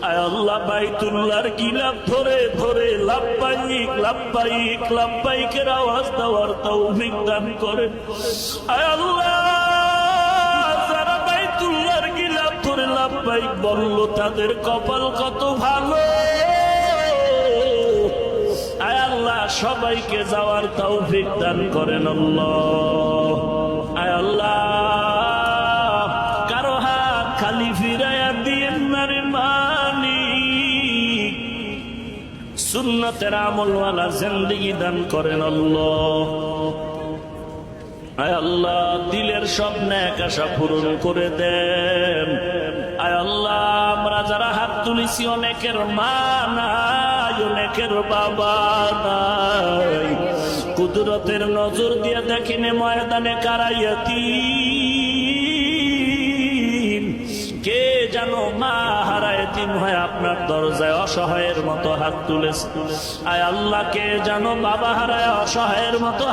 আয় আল্লাহ বাইতুল্লাহর গিলাফ ধরে ধরে লাব্বাইক লাব্বাইক লাব্বাইকের আওয়াজ দেওয়ার তৌফিক দান করেন। আয় আল্লাহ যারা বাইতুল্লাহর গিলাফ ধরে লাব্বাইক বলল তাদের কপাল কত ভালো। আয় আল্লাহ সবাইকে যাওয়ার তৌফিক দান করেন আল্লাহ। আয় আল্লাহ কারো হাত খালি ফিরাইয়া দিয়েন না রে মালিক, সুন্নতের আমলওয়ালা জিন্দেগি দান করেন আল্লাহ। আয় আল্লাহ দিলের সব নেক আশা পূরণ করে দেন। আয় আল্লাহ আমরা যারা হাত তুলেছি অনেকের মা নাই, অনেকের বাবা নাই, কুদরতের নজর দিয়ে দেখিনে ময়দানে কারাইয়াতি কে জানো মা হারায় তিন হয় আপনার দরজায় অসহায়ের মতো হাত তুলেছে। আয় আল্লাহ কে জানো বাবা হারায় অসহায়ের মতো হাত